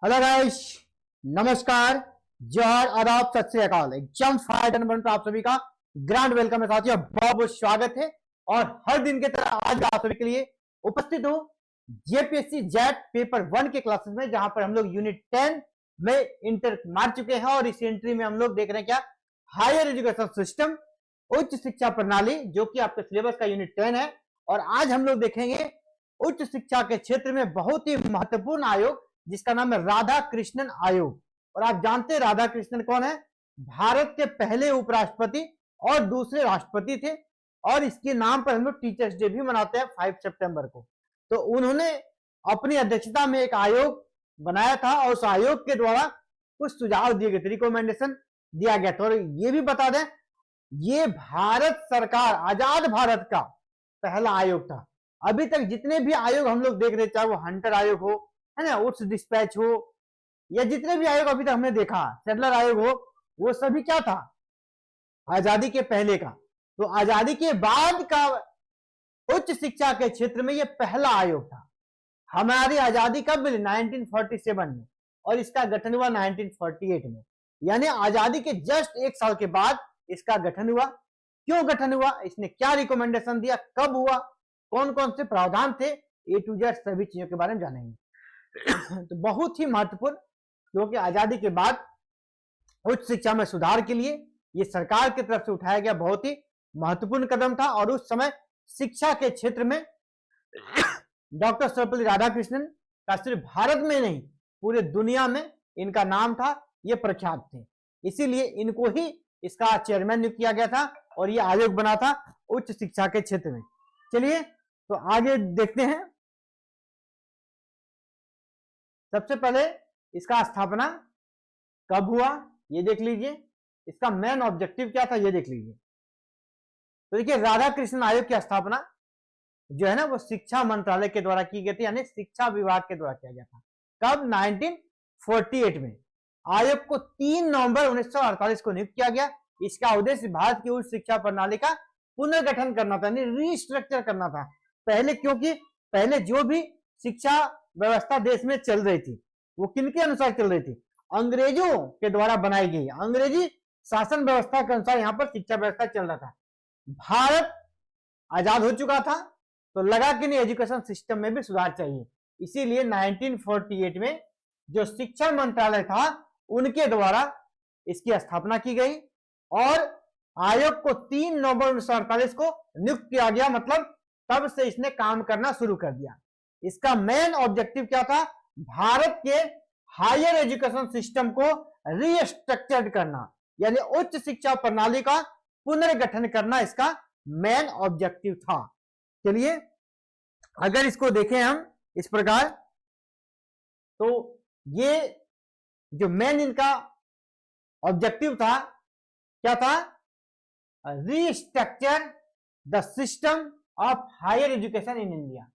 Hello guys, नमस्कार, जोहर, आदाब, सत श्री अकाल। एग्जाम फाइट नंबर पर आप सभी का ग्रैंड वेलकम है साथियों, बहुत बहुत स्वागत है। और हर दिन की तरह आज आप सभी के लिए उपस्थित हूं जेपीएससी जेट पेपर 1 के क्लासेस में, जहां पर हम लोग यूनिट 10 में इंटर मार चुके हैं। और इस एंट्री में हम लोग देख रहे हैं क्या, हायर एजुकेशन सिस्टम, उच्च शिक्षा प्रणाली, जो कि आपके सिलेबस का यूनिट 10 है। और आज हम लोग देखेंगे उच्च शिक्षा के क्षेत्र में बहुत ही महत्वपूर्ण आयोग, जिसका नाम है राधा कृष्णन आयोग। और आप जानते हैं राधा कृष्णन कौन है? भारत के पहले उपराष्ट्रपति और दूसरे राष्ट्रपति थे। और इसके नाम पर हम लोग टीचर्स डे भी मनाते हैं 5 सितंबर को। तो उन्होंने अपनी अध्यक्षता में एक आयोग बनाया था और उस आयोग के द्वारा कुछ सुझाव दिए गए थे, रिकमेंडेशन दिया गया था। और ये भी बता दें, ये भारत सरकार, आजाद भारत का पहला आयोग था। अभी तक जितने भी आयोग हम लोग देख रहे, चाहे वो हंटर आयोग हो, है ना, उट्स डिस्पैच हो, या जितने भी आयोग अभी तक हमने देखा, सेटलर आयोग हो, वो सभी क्या था? आजादी के पहले का। तो आजादी के बाद का उच्च शिक्षा के क्षेत्र में ये पहला आयोग था। हमारी आजादी कब मिली? 1947 में, और इसका गठन हुआ 1948 में, यानी आजादी के जस्ट एक साल के बाद इसका गठन हुआ। क्यों गठन हुआ, इसने क्या रिकमेंडेशन दिया, कब हुआ, कौन कौन से प्रावधान थे, ए टू जेड सभी चीजों के बारे में जानेंगे। तो बहुत ही महत्वपूर्ण, क्योंकि आजादी के बाद उच्च शिक्षा में सुधार के लिए यह सरकार की तरफ से उठाया गया बहुत ही महत्वपूर्ण कदम था। और उस समय शिक्षा के क्षेत्र में डॉक्टर सर्वपल्ली राधाकृष्णन का सिर्फ भारत में नहीं, पूरे दुनिया में इनका नाम था, ये प्रख्यात थे। इसीलिए इनको ही इसका चेयरमैन नियुक्त किया गया था और ये आयोग बना था उच्च शिक्षा के क्षेत्र में। चलिए तो आगे देखते हैं। सबसे पहले इसका स्थापना कब हुआ ये देख लीजिए, इसका मेन ऑब्जेक्टिव क्या था ये देख लीजिए। तो देखिए, राधा कृष्णन आयोग की स्थापना जो है ना, वो शिक्षा मंत्रालय के द्वारा की गई थी, यानी शिक्षा विभाग के द्वारा किया गया था। कब? 1948 में। आयोग को 3 नवंबर 1948 को नियुक्त किया गया। इसका उद्देश्य भारत की उच्च शिक्षा प्रणाली का पुनर्गठन करना था, यानी रीस्ट्रक्चर करना था। पहले, क्योंकि पहले जो भी शिक्षा व्यवस्था देश में चल रही थी, वो किनके अनुसार चल रही थी? अंग्रेजों के द्वारा बनाई गई अंग्रेजी शासन व्यवस्था के अनुसार यहाँ पर शिक्षा व्यवस्था चल रहा था। भारत आजाद हो चुका था, तो लगा कि नहीं, एजुकेशन सिस्टम में भी सुधार चाहिए। इसीलिए 1948 में जो शिक्षा मंत्रालय था, उनके द्वारा इसकी स्थापना की गई और आयोग को 3 नवंबर 1948 को नियुक्त किया गया। मतलब तब से इसने काम करना शुरू कर दिया। इसका मेन ऑब्जेक्टिव क्या था? भारत के हायर एजुकेशन सिस्टम को रीस्ट्रक्चर्ड करना, यानी उच्च शिक्षा प्रणाली का पुनर्गठन करना इसका मेन ऑब्जेक्टिव था। चलिए अगर इसको देखें हम इस प्रकार, तो ये जो मेन इनका ऑब्जेक्टिव था, क्या था? Restructure the system of higher education in India.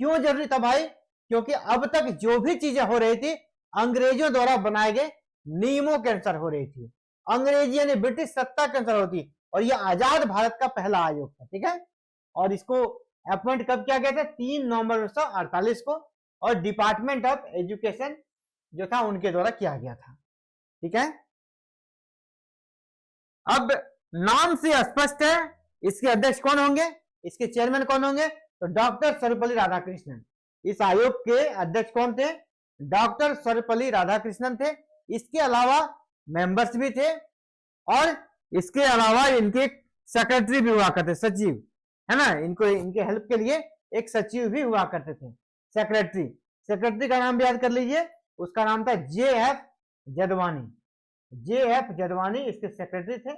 क्यों जरूरी था भाई? क्योंकि अब तक जो भी चीजें हो रही थी, अंग्रेजों द्वारा बनाए गए नियमों के अनुसार हो रही थी, अंग्रेजी यानी ब्रिटिश सत्ता के अनुसार होती। और यह आजाद भारत का पहला आयोग था, ठीक है। और इसको अपॉइंट कब किया गया था? 3 नवंबर 1948 को। और डिपार्टमेंट ऑफ एजुकेशन जो था उनके द्वारा किया गया था, ठीक है। अब नाम से स्पष्ट है इसके अध्यक्ष कौन होंगे, इसके चेयरमैन कौन होंगे? तो डॉक्टर सर्वपल्ली राधाकृष्णन। इस आयोग के अध्यक्ष कौन थे? डॉक्टर सर्वपल्ली राधाकृष्णन थे। इसके अलावा मेंबर्स भी थे, और इसके अलावा इनके सेक्रेटरी भी हुआ करते, सचिव, है ना। इनको इनके हेल्प के लिए एक सचिव भी हुआ करते थे, सेक्रेटरी का नाम भी याद कर लीजिए, उसका नाम था JF जदवानी। JF जदवानी इसके सेक्रेटरी थे,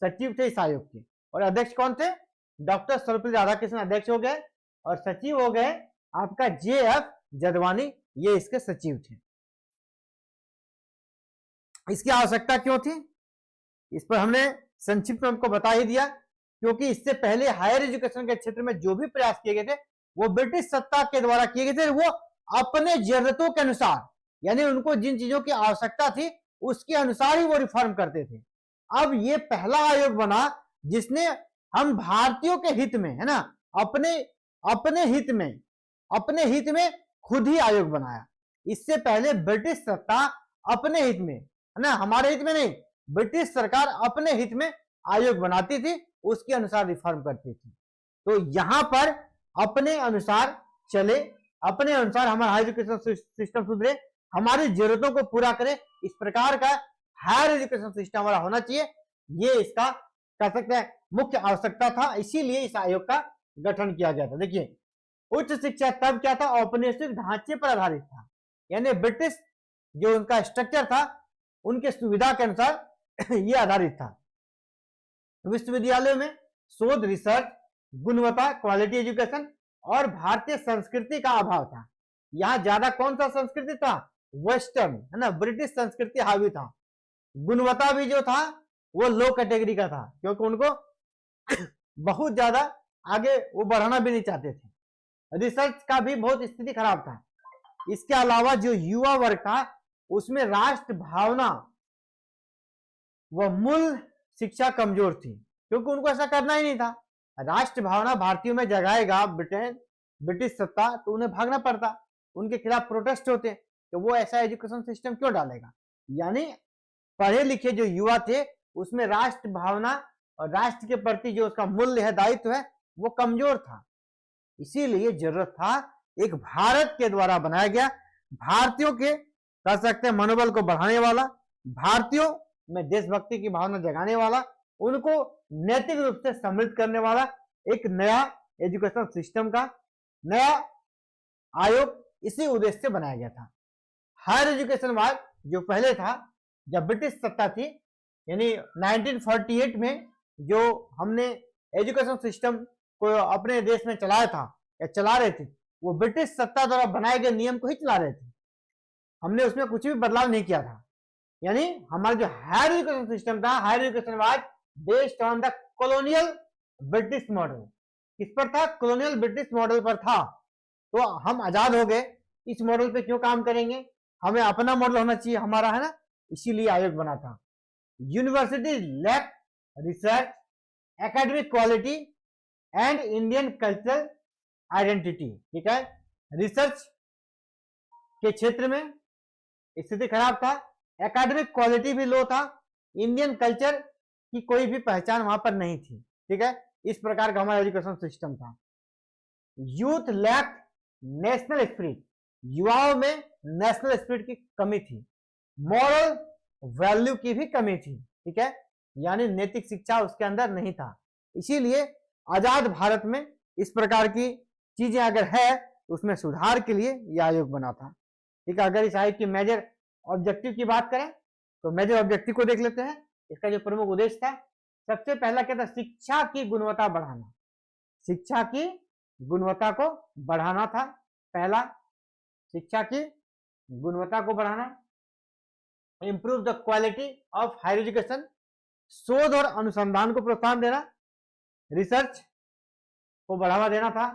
सचिव थे इस आयोग के। और अध्यक्ष कौन थे? डॉक्टर सर्वपल्ली राधाकृष्णन अध्यक्ष हो गए, और सचिव हो गए आपका JF जदवानी, ये इसके सचिव थे। इसकी आवश्यकता क्यों थी, इस पर हमने संक्षिप्त में हमको बता ही दिया। क्योंकि इससे पहले हायर एजुकेशन के क्षेत्र में जो भी प्रयास किए गए थे, वो ब्रिटिश सत्ता के द्वारा किए गए थे, वो अपने जरूरतों के अनुसार, यानी उनको जिन चीजों की आवश्यकता थी उसके अनुसार ही वो रिफॉर्म करते थे। अब ये पहला आयोग बना जिसने हम भारतीयों के हित में, है ना, अपने हित में खुद ही आयोग बनाया। इससे पहले ब्रिटिश सत्ता अपने हित में, है ना, हमारे हित में नहीं, ब्रिटिश सरकार अपने हित में आयोग बनाती थी, उसके अनुसार रिफॉर्म करती थी। तो यहां पर अपने अनुसार चले, अपने अनुसार हमारा हायर एजुकेशन सिस्टम सुधरे, हमारी जरूरतों को पूरा करे, इस प्रकार का हायर एजुकेशन सिस्टम हमारा होना चाहिए। ये इसका कह सकते हैं मुख्य आवश्यकता था, इसीलिए इस आयोग का गठन किया गया था। देखिए, उच्च शिक्षा तब क्या था, औपनिवेशिक ढांचे पर आधारित था, यानी ब्रिटिश जो उनका स्ट्रक्चर था उनके सुविधा के अनुसार यह आधारित था। विश्वविद्यालयों में शोध, रिसर्च, गुणवत्ता, क्वालिटी एजुकेशन और भारतीय संस्कृति का अभाव था। यहां ज्यादा कौन सा संस्कृति था, वेस्टर्न, है ना, ब्रिटिश संस्कृति हावी था। गुणवत्ता भी जो था वो लो कैटेगरी का था, क्योंकि उनको बहुत ज्यादा आगे वो बढ़ाना भी नहीं चाहते थे। रिसर्च का भी बहुत स्थिति खराब था। इसके अलावा जो युवा वर्ग था उसमें राष्ट्र भावना व मूल शिक्षा कमजोर थी, क्योंकि उनको ऐसा करना ही नहीं था। राष्ट्र भावना भारतीयों में जगाएगा ब्रिटिश सत्ता, तो उन्हें भागना पड़ता, उनके खिलाफ प्रोटेस्ट होते, तो वो ऐसा एजुकेशन सिस्टम क्यों डालेगा। यानी पढ़े लिखे जो युवा थे उसमें राष्ट्र भावना और राष्ट्र के प्रति जो उसका मूल्य है, दायित्व है, वो कमजोर था। इसीलिए जरूरत था एक भारत के द्वारा बनाया गया, भारतीयों के कह सकते हैं मनोबल को बढ़ाने वाला, भारतीयों में देशभक्ति की भावना जगाने वाला, उनको नैतिक रूप से समृद्ध करने वाला एक नया एजुकेशन सिस्टम का नया आयोग इसी उद्देश्य से बनाया गया था। हायर एजुकेशन वाद जो पहले था, जब ब्रिटिश सत्ता थी, यानी 1948 में जो हमने एजुकेशन सिस्टम को अपने देश में चलाया था या चला रहे थे, वो ब्रिटिश सत्ता द्वारा बनाए गए नियम को ही चला रहे थे, हमने उसमें कुछ भी बदलाव नहीं किया था। यानी हमारा जो हायर एजुकेशन सिस्टम था, higher education was based on the colonial British model. किस पर था, कॉलोनियल ब्रिटिश मॉडल पर था। तो हम आजाद हो गए, इस मॉडल पे क्यों काम करेंगे, हमें अपना मॉडल होना चाहिए हमारा, है ना, इसीलिए आयोग बना था। University lack research, academic quality and Indian cultural identity. ठीक है, रिसर्च के क्षेत्र में स्थिति खराब था, एकेडमिक क्वालिटी भी लो था, इंडियन कल्चर की कोई भी पहचान वहां पर नहीं थी। ठीक है, इस प्रकार का हमारा एजुकेशन सिस्टम था। यूथ लैक नेशनल स्पिरिट, युवाओं में नेशनल स्पिरिट की कमी थी, मॉरल वैल्यू की भी कमी थी। ठीक है, यानी नैतिक शिक्षा उसके अंदर नहीं था। इसीलिए आजाद भारत में इस प्रकार की चीजें अगर है तो उसमें सुधार के लिए यह आयोग बना था। ठीक है, अगर इस आयोग की मेजर ऑब्जेक्टिव की बात करें तो मेजर ऑब्जेक्टिव को देख लेते हैं। इसका जो प्रमुख उद्देश्य था, सबसे पहला क्या था, शिक्षा की गुणवत्ता बढ़ाना, शिक्षा की गुणवत्ता को बढ़ाना था पहला, शिक्षा की गुणवत्ता को बढ़ाना, improve the quality of higher education, शोध और अनुसंधान को प्रोत्साहन देना, रिसर्च को बढ़ावा देना था,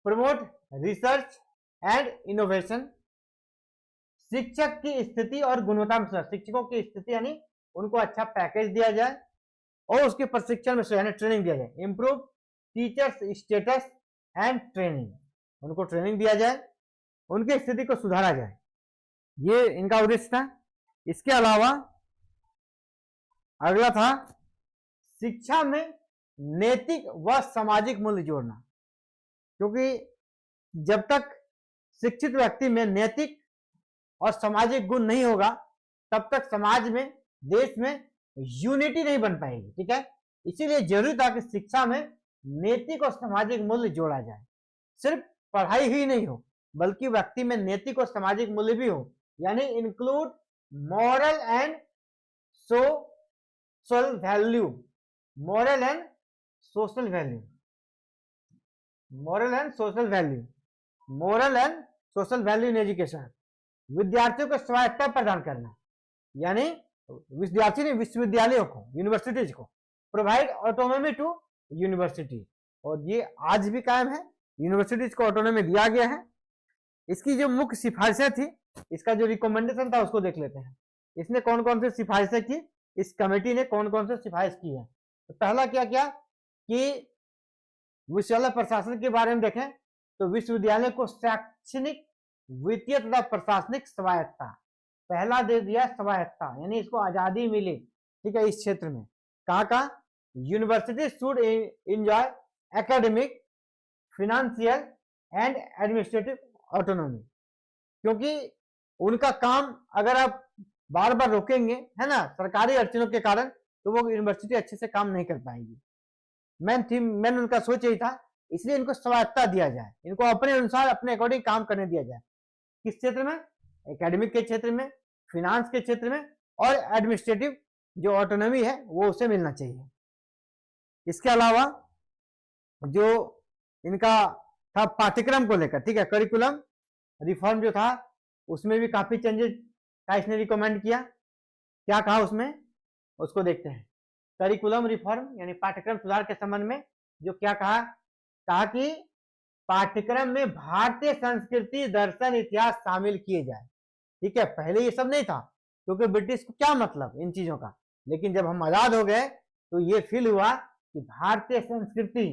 प्रमोट रिसर्च एंड इनोवेशन, शिक्षक की स्थिति और गुणवत्ता में सुधार, शिक्षकों की स्थिति यानी उनको अच्छा पैकेज दिया जाए और उसके प्रशिक्षण में यानी ट्रेनिंग दिया जाए, improve teachers status and training, उनको ट्रेनिंग दिया जाए, उनकी स्थिति को सुधारा जाए, ये इनका उद्देश्य था। इसके अलावा अगला था शिक्षा में नैतिक व सामाजिक मूल्य जोड़ना, क्योंकि जब तक शिक्षित व्यक्ति में नैतिक और सामाजिक गुण नहीं होगा तब तक समाज में, देश में यूनिटी नहीं बन पाएगी। ठीक है, इसीलिए जरूरी था कि शिक्षा में नैतिक और सामाजिक मूल्य जोड़ा जाए, सिर्फ पढ़ाई ही नहीं हो बल्कि व्यक्ति में नैतिक और सामाजिक मूल्य भी हो, यानी include moral and social value, moral and social value, moral and social value, moral and social value in education. विद्यार्थियों को स्वायत्तता प्रदान करना, यानी विद्यार्थी ने विश्वविद्यालयों को, यूनिवर्सिटीज को प्रोवाइड ऑटोनॉमी टू यूनिवर्सिटी, और ये आज भी कायम है, यूनिवर्सिटीज को ऑटोनॉमी दिया गया है। इसकी जो मुख्य सिफारिशें थी, इसका जो रिकमेंडेशन था उसको देख लेते हैं। इसने कौन कौन से सिफारिशें की, इस कमेटी ने कौन कौन से सिफारिश की है। तो पहला क्या किया कि विश्वविद्यालय प्रशासन के बारे में देखें तो विश्वविद्यालय को शैक्षणिक, वित्तीय तथा प्रशासनिक स्वायत्ता, पहला दे दिया स्वायत्ता, यानी इसको आजादी मिली, ठीक है, इस क्षेत्र में। कहाँ कहाँ? University should enjoy academic, financial and administrative autonomy, क्योंकि उनका काम अगर आप बार बार रोकेंगे, है ना, सरकारी अड़चनों के कारण, तो वो यूनिवर्सिटी अच्छे से काम नहीं कर पाएगी। मेन उनका सोच यही था, इसलिए इनको स्वायत्ता दिया जाए, इनको अपने अनुसार अपने अकॉर्डिंग काम करने दिया जाए। किस क्षेत्र में? एकेडमिक के क्षेत्र में, फिनांस के क्षेत्र में, और एडमिनिस्ट्रेटिव जो ऑटोनॉमी है वो उसे मिलना चाहिए। इसके अलावा जो इनका था पाठ्यक्रम को लेकर, ठीक है, करिकुलम रिफॉर्म जो था उसमें भी काफी चेंजेस का इसने रिकमेंड किया। क्या कहा उसमें, उसको देखते हैं। करिकुलम रिफॉर्म यानी पाठ्यक्रम सुधार के संबंध में जो क्या कहा, कहा कि पाठ्यक्रम में भारतीय संस्कृति, दर्शन, इतिहास शामिल किए जाए। ठीक है, पहले ये सब नहीं था, क्योंकि ब्रिटिश को क्या मतलब इन चीजों का, लेकिन जब हम आजाद हो गए तो ये फील हुआ कि भारतीय संस्कृति,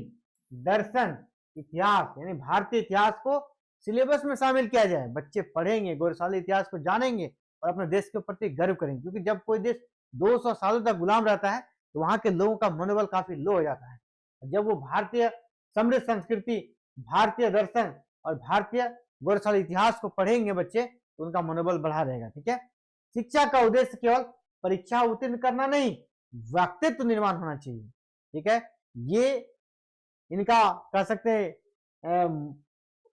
दर्शन, इतिहास यानी भारतीय इतिहास को सिलेबस में शामिल किया जाए। बच्चे पढ़ेंगे, गौरवशाली इतिहास को जानेंगे और अपने देश के प्रति गर्व करेंगे, क्योंकि जब कोई देश 200 सालों तक गुलाम रहता है तो वहां के लोगों का मनोबल काफी लो हो जाता है। जब वो भारतीय समृद्ध संस्कृति, भारतीय दर्शन और भारतीय गौरवशाली इतिहास को पढ़ेंगे बच्चे, तो उनका मनोबल बढ़ा रहेगा। ठीक है, शिक्षा का उद्देश्य केवल परीक्षा उत्तीर्ण करना नहीं, व्यक्तित्व निर्माण होना चाहिए। ठीक है, ये इनका कह सकते हैं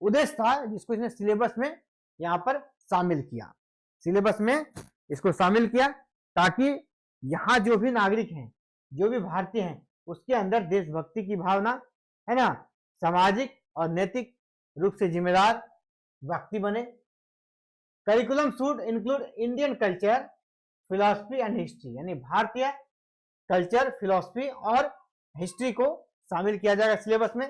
उद्देश्य था, जिसको इसने सिलेबस में यहाँ पर शामिल किया। सिलेबस में इसको शामिल किया ताकि यहाँ जो भी नागरिक हैं, जो भी भारतीय हैं, उसके अंदर देशभक्ति की भावना, है ना, सामाजिक और नैतिक रूप से जिम्मेदार व्यक्ति बने। Curriculum should include Indian culture, philosophy and history, यानी भारतीय कल्चर, फिलॉसफी और हिस्ट्री को शामिल किया जाएगा सिलेबस में।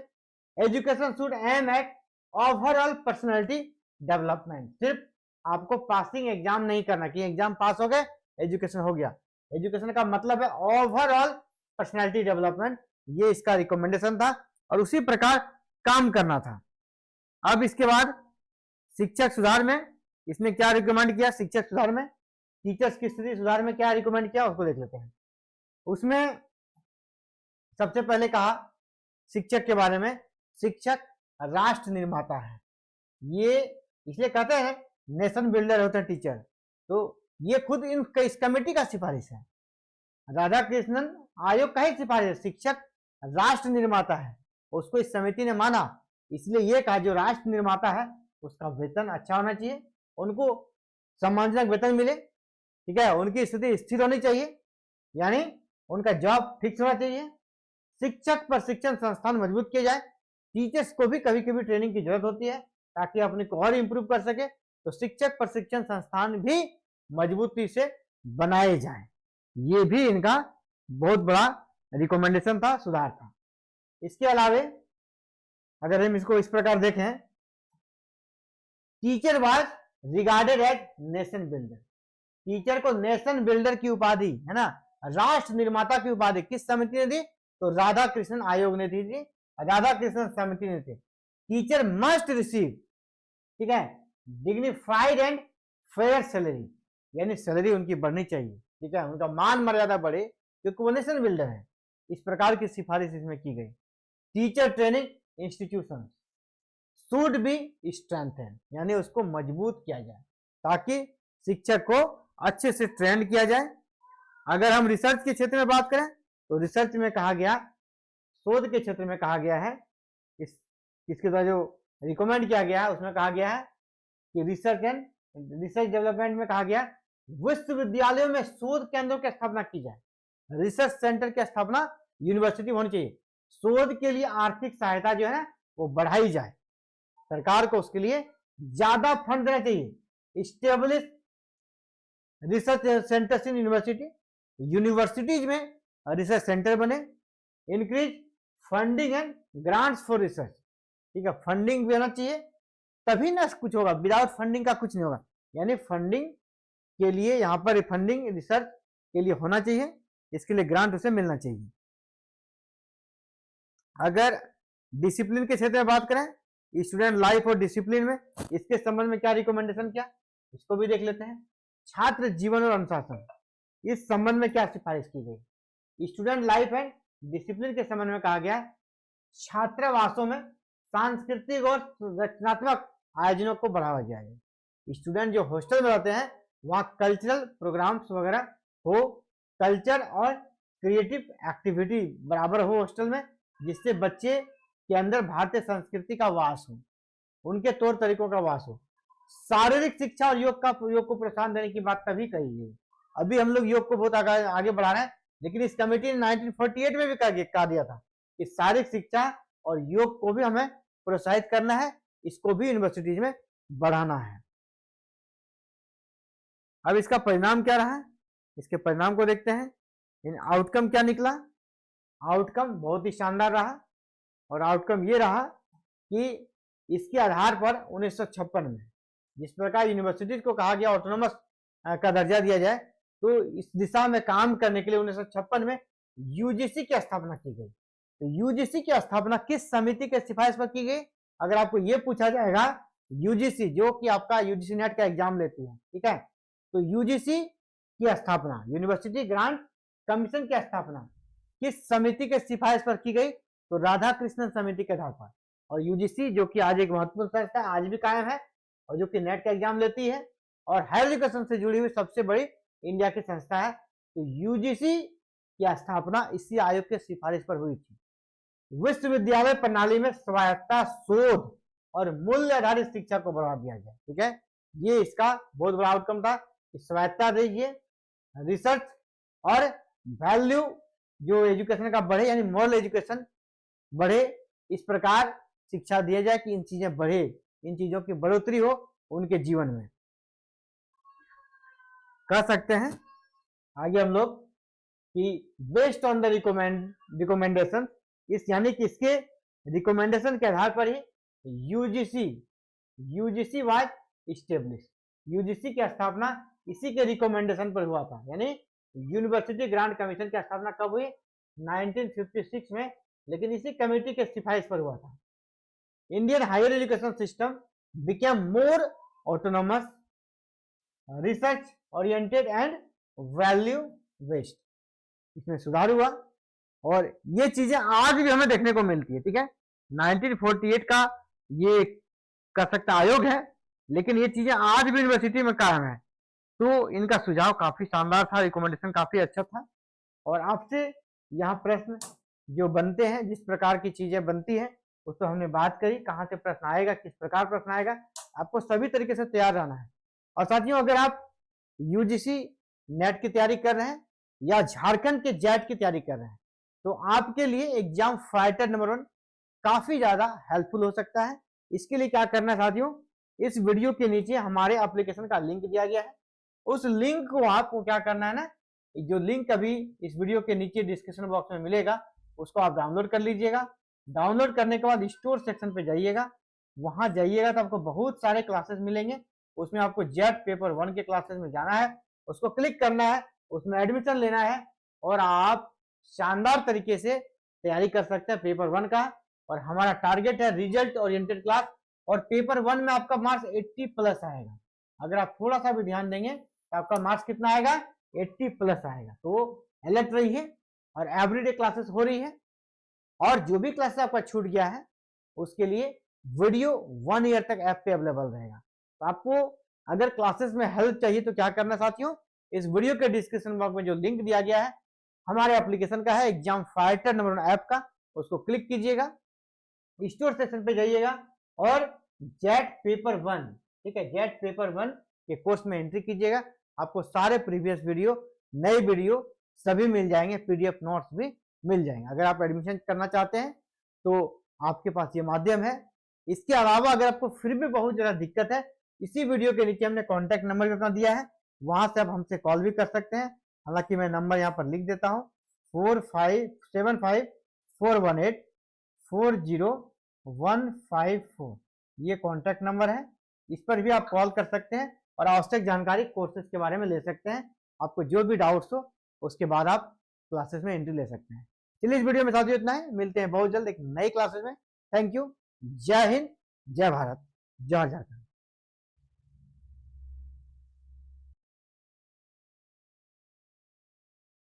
Education should aim at overall personality development, सिर्फ आपको पासिंग एग्जाम नहीं करना कि एग्जाम पास हो गए एजुकेशन हो गया। एजुकेशन का मतलब है ओवरऑल पर्सनैलिटी डेवलपमेंट, ये इसका रिकमेंडेशन था और उसी प्रकार काम करना था। अब इसके बाद शिक्षक सुधार में इसने क्या रिकमेंड किया, शिक्षक सुधार में, टीचर्स की स्थिति सुधार में क्या रिकमेंड किया उसको देख लेते हैं। उसमें सबसे पहले कहा शिक्षक के बारे में, शिक्षक राष्ट्र निर्माता है। ये इसलिए कहते हैं नेशन बिल्डर होता है टीचर, तो ये खुद इस कमेटी का सिफारिश है, राधा कृष्णन आयोग का ही सिफारिश है। शिक्षक राष्ट्र निर्माता है, उसको इस समिति ने माना, इसलिए ये कहा जो राष्ट्र निर्माता है उसका वेतन अच्छा होना चाहिए, उनको सम्मानजनक वेतन मिले। ठीक है, उनकी स्थिति स्थिर होनी चाहिए, यानी उनका जॉब फिक्स होना चाहिए। शिक्षक प्रशिक्षण संस्थान मजबूत किए जाए, टीचर्स को भी कभी कभी ट्रेनिंग की जरूरत होती है ताकि अपने को और इंप्रूव कर सके, तो शिक्षक प्रशिक्षण संस्थान भी मजबूती से बनाए जाए। ये भी इनका बहुत बड़ा रिकमेंडेशन था, सुधार था। इसके अलावे अगर हम इसको इस प्रकार देखें, teacher was regarded as nation builder, teacher को नेशन बिल्डर की उपाधि, है ना, राष्ट्र निर्माता की उपाधि किस समिति ने दी, तो राधा कृष्णन आयोग ने दी थी, राधा कृष्णन समिति ने थी। टीचर मस्ट रिसीव, ठीक है, डिग्निफाइड एंड फेयर सैलरी, यानी सैलरी उनकी बढ़नी चाहिए। ठीक है, उनका मान मर्यादा बढ़े क्योंकि वो नेशन बिल्डर है। इस प्रकार की सिफारिश इसमें की गई। Teacher training institution should be strengthen, यानी उसको मजबूत किया जाए ताकि शिक्षक को अच्छे से ट्रेन किया जाए। अगर हम रिसर्च के क्षेत्र में बात करें तो रिसर्च में कहा गया, शोध के क्षेत्र में कहा गया है, इसके द्वारा जो रिकमेंड किया गया है उसमें कहा गया है कि रिसर्च डेवलपमेंट में कहा गया विश्वविद्यालयों में शोध केंद्रों की स्थापना की जाए, रिसर्च सेंटर की स्थापना यूनिवर्सिटी होनी चाहिए। शोध के लिए आर्थिक सहायता जो है वो बढ़ाई जाए, सरकार को उसके लिए ज्यादा फंड देना चाहिए। Establish research centres in university, universities में रिसर्च सेंटर बने। Increase funding and grants for research, ठीक है, फंडिंग भी होना चाहिए तभी ना कुछ होगा, विदाउट फंडिंग का कुछ नहीं होगा। यानी फंडिंग के लिए यहाँ पर फंडिंग रिसर्च के लिए होना चाहिए, इसके लिए ग्रांट उसे मिलना चाहिए। अगर डिसिप्लिन के क्षेत्र में बात करें, स्टूडेंट लाइफ और डिसिप्लिन में इसके संबंध में क्या रिकमेंडेशन किया, इसको भी देख लेते हैं। छात्र जीवन और अनुशासन, इस संबंध में क्या सिफारिश की गई। स्टूडेंट लाइफ एंड डिसिप्लिन के संबंध में कहा गया छात्रावासों में सांस्कृतिक और रचनात्मक आयोजनों को बढ़ावा दिया जाए। स्टूडेंट जो हॉस्टल में रहते हैं वहाँ कल्चरल प्रोग्राम्स वगैरह हो, कल्चर और क्रिएटिव एक्टिविटी बराबर हो हॉस्टल में, जिससे बच्चे के अंदर भारतीय संस्कृति का वास हो, उनके तौर तरीकों का वास हो। शारीरिक शिक्षा और योग को प्रोत्साहन देने की बात तभी कही गई। अभी हम लोग योग को बहुत आगे बढ़ा रहे हैं, लेकिन इस कमेटी ने 1948 में भी कहा दिया था कि शारीरिक शिक्षा और योग को भी हमें प्रोत्साहित करना है, इसको भी यूनिवर्सिटीज में बढ़ाना है। अब इसका परिणाम क्या रहा, इसके परिणाम को देखते हैं। इन आउटकम क्या निकला, आउटकम बहुत ही शानदार रहा, और आउटकम ये रहा कि इसके आधार पर 1956 में जिस प्रकार यूनिवर्सिटीज को कहा गया ऑटोनोमस का दर्जा दिया जाए, तो इस दिशा में काम करने के लिए 1956 में यूजीसी की स्थापना की गई। तो यूजीसी की स्थापना किस समिति के सिफारिश पर की गई, अगर आपको ये पूछा जाएगा, यूजीसी जो कि आपका यूजीसी नेट का एग्जाम लेती है, ठीक है, तो यूजीसी की स्थापना, यूनिवर्सिटी ग्रांट कमीशन की स्थापना किस समिति के सिफारिश पर की गई, तो राधा कृष्णन समिति के आधार पर। और यूजीसी जो कि आज एक महत्वपूर्ण संस्था है, आज भी कायम है, और जो कि नेट का एग्जाम लेती है और हायर एजुकेशन से जुड़ी हुई सबसे बड़ी इंडिया की संस्था है। तो यूजीसी की स्थापना इसी आयोग के सिफारिश पर हुई थी। विश्वविद्यालय प्रणाली में स्वायत्तता, शोध और मूल्य आधारित शिक्षा को बढ़ावा दिया जाए, ठीक है, ये इसका बहुत बड़ा आउटकम था। स्वायत्तता दीजिए, रिसर्च और वैल्यू जो एजुकेशन का बढ़े, यानी मॉरल एजुकेशन बढ़े, इस प्रकार शिक्षा दिया जाए कि इन चीजें बढ़े, इन चीजों की बढ़ोतरी हो उनके जीवन में। कह सकते हैं आगे हम लोग कि बेस्ड ऑन द रिकमेंडेशन, इस यानी कि इसके रिकमेंडेशन के आधार पर ही यूजीसी वाज इस्टेब्लिश, यूजीसी की स्थापना इसी के रिकमेंडेशन पर हुआ था। यानी यूनिवर्सिटी ग्रांट कमीशन की स्थापना कब हुई, 1956 में, लेकिन इसी कमेटी के सिफारिश पर हुआ था। Indian higher education system became more autonomous, research oriented and value based, इसमें सुधार हुआ, और ये चीजें आज भी हमें देखने को मिलती है, ठीक है। 1948 का ये कह सकता आयोग है, लेकिन ये चीजें आज भी यूनिवर्सिटी में कायम है। तो इनका सुझाव काफी शानदार था, रिकमेंडेशन काफी अच्छा था। और आपसे यहाँ प्रश्न जो बनते हैं, जिस प्रकार की चीजें बनती हैं, उस तो हमने बात करी, कहाँ से प्रश्न आएगा, किस प्रकार प्रश्न आएगा, आपको सभी तरीके से तैयार रहना है। और साथियों, अगर आप यूजीसी नेट की तैयारी कर रहे हैं या झारखंड के जेट की तैयारी कर रहे हैं, तो आपके लिए एग्जाम फाइटर नंबर 1 काफी ज्यादा हेल्पफुल हो सकता है। इसके लिए क्या करना है साथियों, इस वीडियो के नीचे हमारे एप्लीकेशन का लिंक दिया गया है, उस लिंक को आपको क्या करना है ना, जो लिंक अभी इस वीडियो के नीचे डिस्क्रिप्शन बॉक्स में मिलेगा, उसको आप डाउनलोड कर लीजिएगा। डाउनलोड करने के बाद स्टोर सेक्शन पे जाइएगा, वहां जाइएगा तो आपको बहुत सारे क्लासेस मिलेंगे। उसमें आपको जेट पेपर 1 के क्लासेस में जाना है, उसको क्लिक करना है, उसमें एडमिशन लेना है, और आप शानदार तरीके से तैयारी कर सकते हैं पेपर 1 का। और हमारा टारगेट है रिजल्ट ओरिएंटेड क्लास, और पेपर 1 में आपका मार्क्स 80+ आएगा। अगर आप थोड़ा सा भी ध्यान देंगे तो आपका मार्क्स कितना आएगा, 80+ आएगा। तो अलर्ट रहिए, और एवरीडे क्लासेस हो रही है, और जो भी क्लासेस आपका छूट गया है उसके लिए वीडियो 1 ईयर तक ऐप पे अवेलेबल रहेगा। तो आपको अगर क्लासेस में हेल्प चाहिए तो क्या करना साथियों, इस वीडियो के डिस्क्रिप्शन बॉक्स में जो लिंक दिया गया है हमारे एप्लीकेशन का है, एग्जाम फाइटर नंबर 1 ऐप का, उसको क्लिक कीजिएगा, स्टोर सेक्शन पे जाइएगा, और जेट पेपर 1, ठीक है, जेट पेपर 1 के कोर्स में एंट्री कीजिएगा। आपको सारे प्रीवियस वीडियो, नए वीडियो सभी मिल जाएंगे, पीडीएफ नोट्स भी मिल जाएंगे। अगर आप एडमिशन करना चाहते हैं तो आपके पास ये माध्यम है। इसके अलावा अगर आपको फिर भी बहुत ज्यादा दिक्कत है, इसी वीडियो के नीचे हमने कॉन्टैक्ट नंबर अपना दिया है, वहां से आप हमसे कॉल भी कर सकते हैं। हालांकि मैं नंबर यहाँ पर लिख देता हूँ, 457541840154, ये कॉन्टैक्ट नंबर है, इस पर भी आप कॉल कर सकते हैं और आवश्यक जानकारी कोर्सेज के बारे में ले सकते हैं। आपको जो भी डाउट्स हो उसके बाद आप क्लासेस में एंट्री ले सकते हैं। चलिए इस वीडियो में साथियों इतना है, मिलते हैं बहुत जल्द एक नई क्लासेस में। थैंक यू, जय हिंद, जय भारत, जय झारखंड।